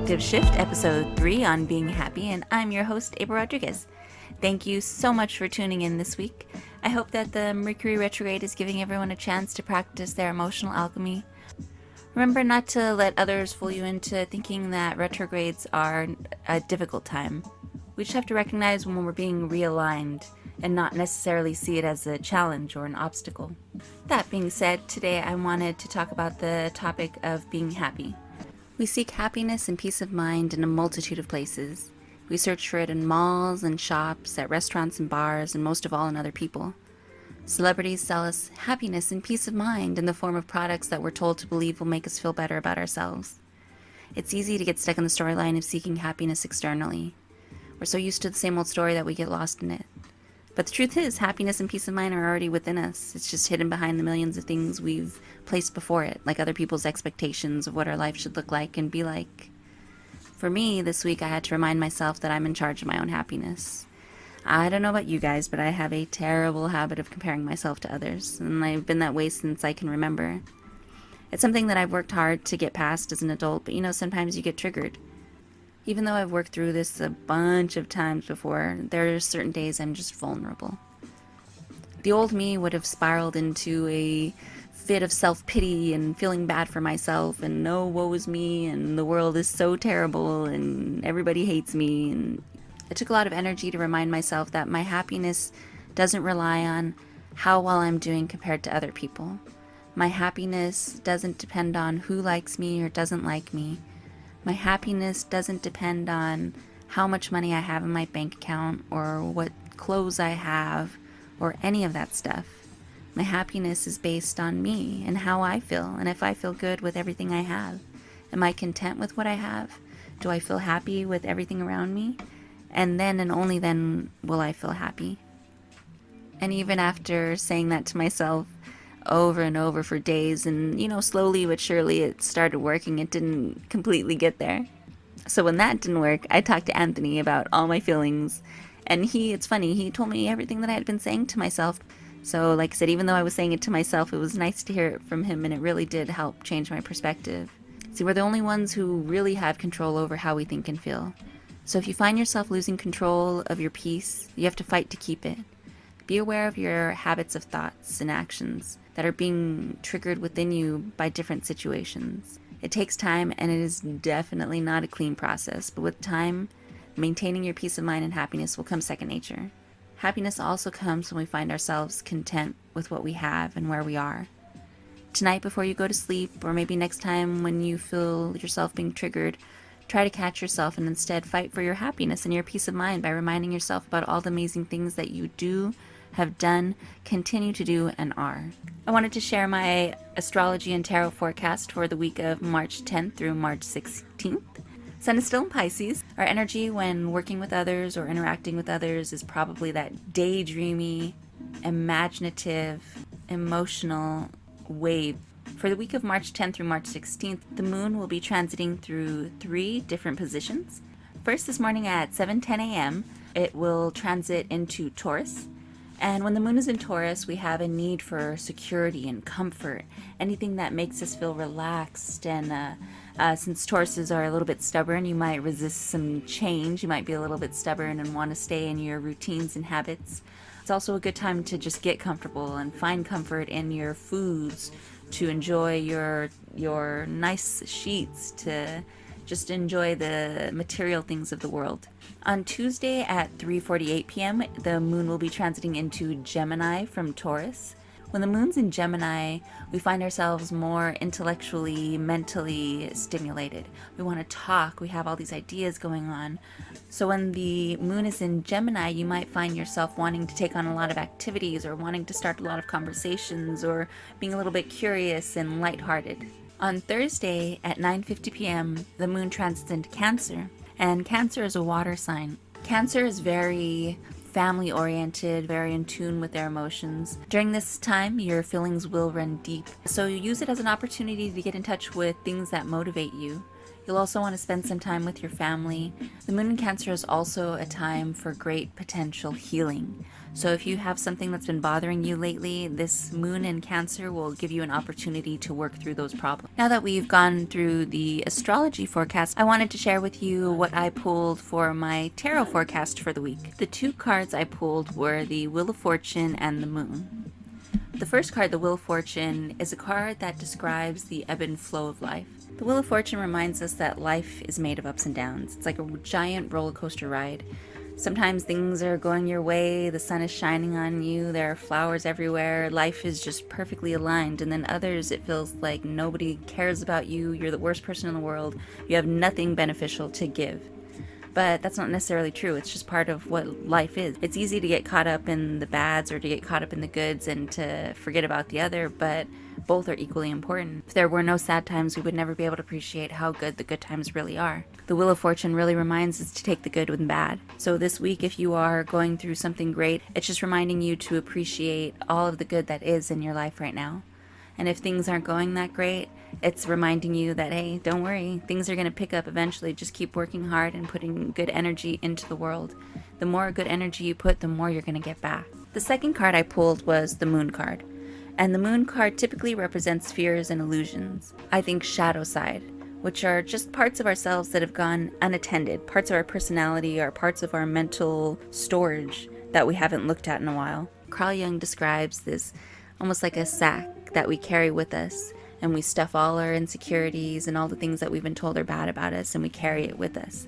Perspective Shift, Episode 3 on Being Happy, and I'm your host, April Rodriguez. Thank you so much for tuning in this week. I hope that the Mercury retrograde is giving everyone a chance to practice their emotional alchemy. Remember not to let others fool you into thinking that retrogrades are a difficult time. We just have to recognize when we're being realigned and not necessarily see it as a challenge or an obstacle. That being said, today I wanted to talk about the topic of being happy. We seek happiness and peace of mind in a multitude of places. We search for it in malls and shops, at restaurants and bars, and most of all in other people. Celebrities sell us happiness and peace of mind in the form of products that we're told to believe will make us feel better about ourselves. It's easy to get stuck in the storyline of seeking happiness externally. We're so used to the same old story that we get lost in it. But the truth is, happiness and peace of mind are already within us. It's just hidden behind the millions of things we've placed before it, like other people's expectations of what our life should look like and be like. For me, this week I had to remind myself that I'm in charge of my own happiness. I don't know about you guys, but I have a terrible habit of comparing myself to others, and I've been that way since I can remember. It's something that I've worked hard to get past as an adult, but sometimes you get triggered. Even though I've worked through this a bunch of times before, there are certain days I'm just vulnerable. The old me would have spiraled into a fit of self-pity and feeling bad for myself and no, woe is me and the world is so terrible and everybody hates me. And it took a lot of energy to remind myself that my happiness doesn't rely on how well I'm doing compared to other people. My happiness doesn't depend on who likes me or doesn't like me. My happiness doesn't depend on how much money I have in my bank account or what clothes I have or any of that stuff. My happiness is based on me and how I feel, and if I feel good with everything I have. Am I content with what I have? Do I feel happy with everything around me? And then and only then will I feel happy. And even after saying that to myself over and over for days, and slowly but surely it started working. It didn't completely get there. So when that didn't work, I talked to Anthony about all my feelings, and it's funny, he told me everything that I had been saying to myself. So like I said, even though I was saying it to myself, it was nice to hear it from him, and it really did help change my perspective. See, we're the only ones who really have control over how we think and feel. So if you find yourself losing control of your peace, you have to fight to keep it. Be aware of your habits of thoughts and actions that are being triggered within you by different situations. It takes time, and it is definitely not a clean process, but with time, maintaining your peace of mind and happiness will come second nature. Happiness also comes when we find ourselves content with what we have and where we are. Tonight before you go to sleep, or maybe next time when you feel yourself being triggered, try to catch yourself and instead fight for your happiness and your peace of mind by reminding yourself about all the amazing things that you do, have done, continue to do, and are. I wanted to share my astrology and tarot forecast for the week of March 10th through March 16th. Sun is still in Pisces. Our energy when working with others or interacting with others is probably that daydreamy, imaginative, emotional wave. For the week of March 10th through March 16th, the moon will be transiting through 3 different positions. First, this morning at 7:10 a.m., it will transit into Taurus. And when the moon is in Taurus, we have a need for security and comfort, anything that makes us feel relaxed. And since Tauruses are a little bit stubborn, you might resist some change. You might be a little bit stubborn and want to stay in your routines and habits. It's also a good time to just get comfortable and find comfort in your foods, to enjoy your nice sheets, to just enjoy the material things of the world. On Tuesday at 3:48 p.m., the moon will be transiting into Gemini from Taurus. When the moon's in Gemini, we find ourselves more intellectually, mentally stimulated. We want to talk, we have all these ideas going on. So when the moon is in Gemini, you might find yourself wanting to take on a lot of activities or wanting to start a lot of conversations or being a little bit curious and lighthearted. On Thursday at 9:50 p.m., the moon transits into Cancer, and Cancer is a water sign. Cancer is very family-oriented, very in tune with their emotions. During this time, your feelings will run deep, so use it as an opportunity to get in touch with things that motivate you. You'll also want to spend some time with your family. The moon in Cancer is also a time for great potential healing. So if you have something that's been bothering you lately, this moon in Cancer will give you an opportunity to work through those problems. Now that we've gone through the astrology forecast, I wanted to share with you what I pulled for my tarot forecast for the week. The two cards I pulled were the Wheel of Fortune and the Moon. The first card, the Wheel of Fortune, is a card that describes the ebb and flow of life. The Wheel of Fortune reminds us that life is made of ups and downs. It's like a giant roller coaster ride. Sometimes things are going your way, the sun is shining on you, there are flowers everywhere, life is just perfectly aligned. And then others, it feels like nobody cares about you, you're the worst person in the world, you have nothing beneficial to give. But that's not necessarily true. It's just part of what life is. It's easy to get caught up in the bads or to get caught up in the goods and to forget about the other, but both are equally important. If there were no sad times, we would never be able to appreciate how good the good times really are. The Wheel of Fortune really reminds us to take the good with the bad. So this week, if you are going through something great, it's just reminding you to appreciate all of the good that is in your life right now. And if things aren't going that great, it's reminding you that, hey, don't worry, things are going to pick up eventually. Just keep working hard and putting good energy into the world. The more good energy you put, the more you're going to get back. The second card I pulled was the Moon card. And the Moon card typically represents fears and illusions. I think shadow side, which are just parts of ourselves that have gone unattended, parts of our personality or parts of our mental storage that we haven't looked at in a while. Carl Jung describes this almost like a sack that we carry with us, and we stuff all our insecurities and all the things that we've been told are bad about us, and we carry it with us.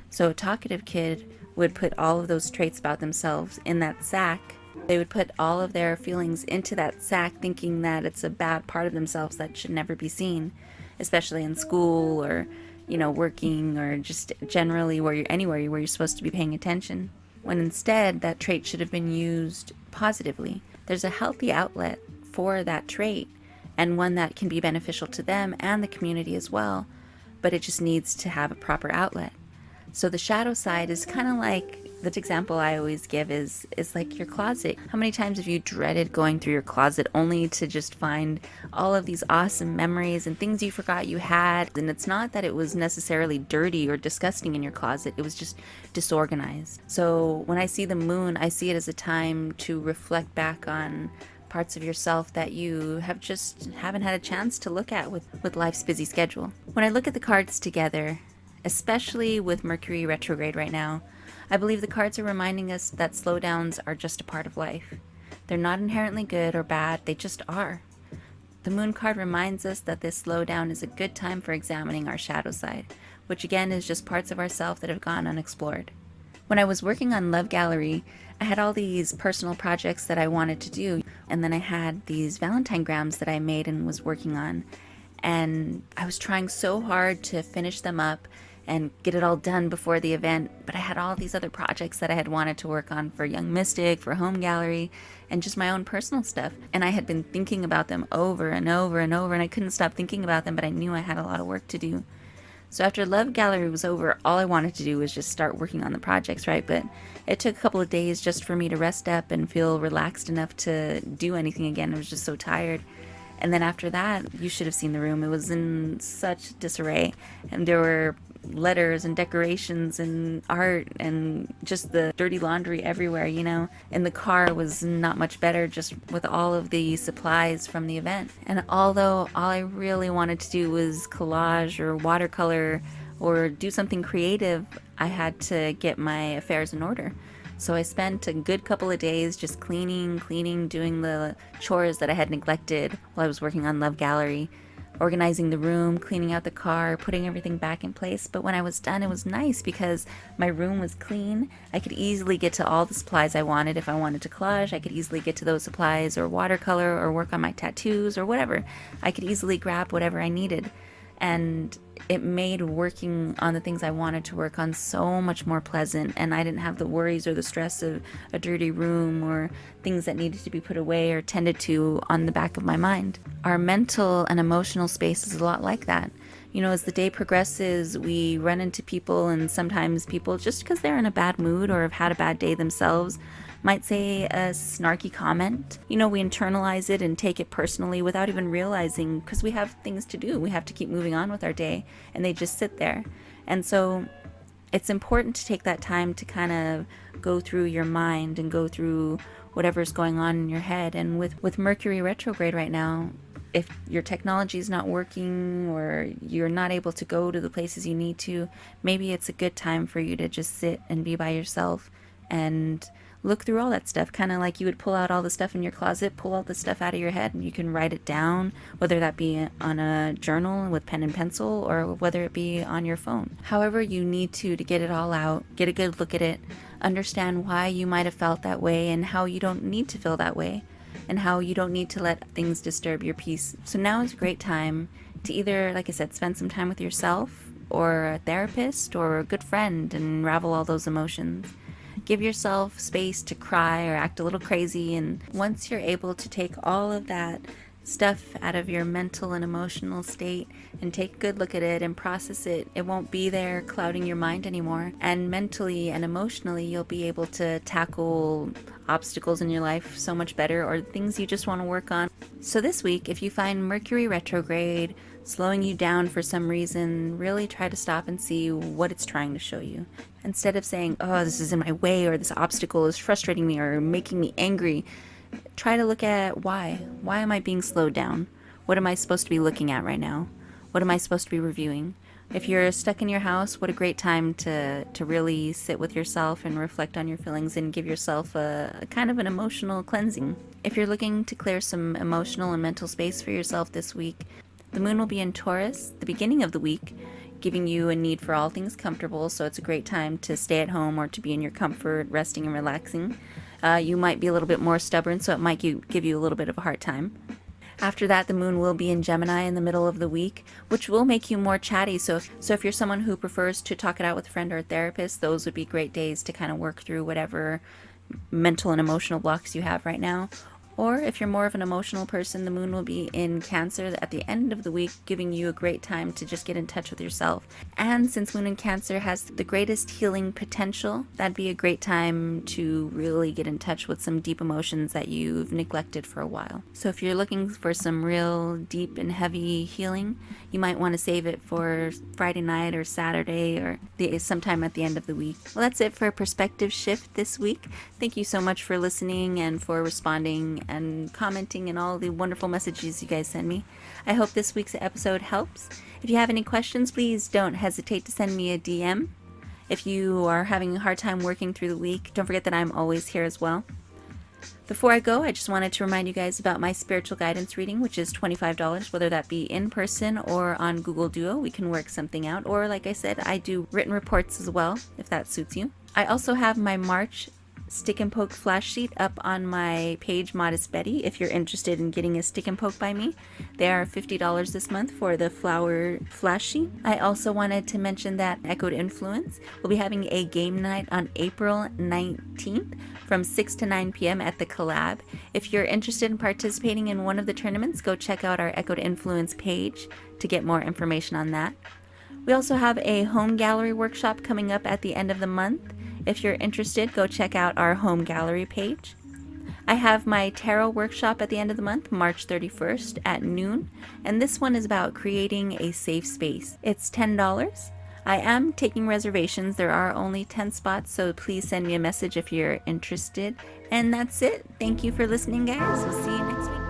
So a talkative kid would put all of those traits about themselves in that sack. They would put all of their feelings into that sack, thinking that it's a bad part of themselves that should never be seen, especially in school or, working or just generally anywhere where you're supposed to be paying attention. When instead that trait should have been used positively. There's a healthy outlet for that trait, and one that can be beneficial to them and the community as well, but it just needs to have a proper outlet. So the shadow side is kind of like, the example I always give is like your closet. How many times have you dreaded going through your closet only to just find all of these awesome memories and things you forgot you had? And it's not that it was necessarily dirty or disgusting in your closet, it was just disorganized. So when I see the moon, I see it as a time to reflect back on parts of yourself that you haven't had a chance to look at with life's busy schedule. When I look at the cards together, especially with Mercury retrograde right now, I believe the cards are reminding us that slowdowns are just a part of life. They're not inherently good or bad, they just are. The Moon card reminds us that this slowdown is a good time for examining our shadow side, which again is just parts of ourself that have gone unexplored. When I was working on Love Gallery, I had all these personal projects that I wanted to do, and then I had these Valentine grams that I made and was working on, and I was trying so hard to finish them up and get it all done before the event, but I had all these other projects that I had wanted to work on for Young Mystic, for Home Gallery, and just my own personal stuff, and I had been thinking about them over and over and over, and I couldn't stop thinking about them, but I knew I had a lot of work to do. So after Love Gallery was over, all I wanted to do was just start working on the projects, right? But it took a couple of days just for me to rest up and feel relaxed enough to do anything again. I was just so tired. And then after that, you should have seen the room. It was in such disarray. And there were letters and decorations and art and just the dirty laundry everywhere, And the car was not much better, just with all of the supplies from the event. And although all I really wanted to do was collage or watercolor or do something creative, I had to get my affairs in order. So I spent a good couple of days just cleaning, doing the chores that I had neglected while I was working on Love Gallery, organizing the room, cleaning out the car, putting everything back in place. But when I was done, it was nice because my room was clean. I could easily get to all the supplies I wanted. If I wanted to collage, I could easily get to those supplies, or watercolor, or work on my tattoos, or whatever. I could easily grab whatever I needed. And it made working on the things I wanted to work on so much more pleasant, and I didn't have the worries or the stress of a dirty room or things that needed to be put away or tended to on the back of my mind. Our mental and emotional space is a lot like that. As the day progresses, we run into people, and sometimes people, just because they're in a bad mood or have had a bad day themselves, might say a snarky comment. We internalize it and take it personally without even realizing, because we have things to do. We have to keep moving on with our day, and they just sit there. And so it's important to take that time to kind of go through your mind and go through whatever's going on in your head. And with Mercury retrograde right now, if your technology is not working or you're not able to go to the places you need to, maybe it's a good time for you to just sit and be by yourself and look through all that stuff, kind of like you would pull out all the stuff in your closet, pull all the stuff out of your head, and you can write it down, whether that be on a journal with pen and pencil or whether it be on your phone. However you need to get it all out, get a good look at it, understand why you might have felt that way and how you don't need to feel that way, and how you don't need to let things disturb your peace. So now is a great time to either, like I said, spend some time with yourself or a therapist or a good friend and unravel all those emotions. Give yourself space to cry or act a little crazy, and once you're able to take all of that stuff out of your mental and emotional state and take a good look at it and process it, it won't be there clouding your mind anymore. And mentally and emotionally, you'll be able to tackle obstacles in your life so much better, or things you just want to work on. So this week, if you find Mercury retrograde slowing you down for some reason, really try to stop and see what it's trying to show you. Instead of saying, oh, this is in my way, or this obstacle is frustrating me or making me angry, try to look at why. Why am I being slowed down? What am I supposed to be looking at right now? What am I supposed to be reviewing? If you're stuck in your house, what a great time to really sit with yourself and reflect on your feelings and give yourself a kind of an emotional cleansing. If you're looking to clear some emotional and mental space for yourself this week, the moon will be in Taurus the beginning of the week, giving you a need for all things comfortable, so it's a great time to stay at home or to be in your comfort, resting and relaxing. You might be a little bit more stubborn, so it might give you a little bit of a hard time. After that, the moon will be in Gemini in the middle of the week, which will make you more chatty. So if you're someone who prefers to talk it out with a friend or a therapist, those would be great days to kind of work through whatever mental and emotional blocks you have right now. Or if you're more of an emotional person, the moon will be in Cancer at the end of the week, giving you a great time to just get in touch with yourself. And since moon in Cancer has the greatest healing potential, that'd be a great time to really get in touch with some deep emotions that you've neglected for a while. So if you're looking for some real deep and heavy healing, you might want to save it for Friday night or Saturday or sometime at the end of the week. Well, that's it for Perspective Shift this week. Thank you so much for listening and for responding and commenting and all the wonderful messages you guys send me. I hope this week's episode helps. If you have any questions, please don't hesitate to send me a DM. If you are having a hard time working through the week, don't forget that I'm always here as well. Before I go, I just wanted to remind you guys about my spiritual guidance reading, which is $25, whether that be in person or on Google Duo. We can work something out. Or like I said, I do written reports as well, if that suits you. I also have my March stick and poke flash sheet up on my page Modest Betty if you're interested in getting a stick and poke by me. They are $50 this month for the flower flash sheet. I also wanted to mention that Echoed Influence will be having a game night on April 19th from 6 to 9 p.m. at the Collab. If you're interested in participating in one of the tournaments, go check out our Echoed Influence page to get more information on that. We also have a home gallery workshop coming up at the end of the month. If you're interested, go check out our home gallery page. I have my tarot workshop at the end of the month, March 31st at noon, and this one is about creating a safe space. It's $10. I am taking reservations. There are only 10 spots, so please send me a message if you're interested. And that's it. Thank you for listening, guys. We'll see you next week.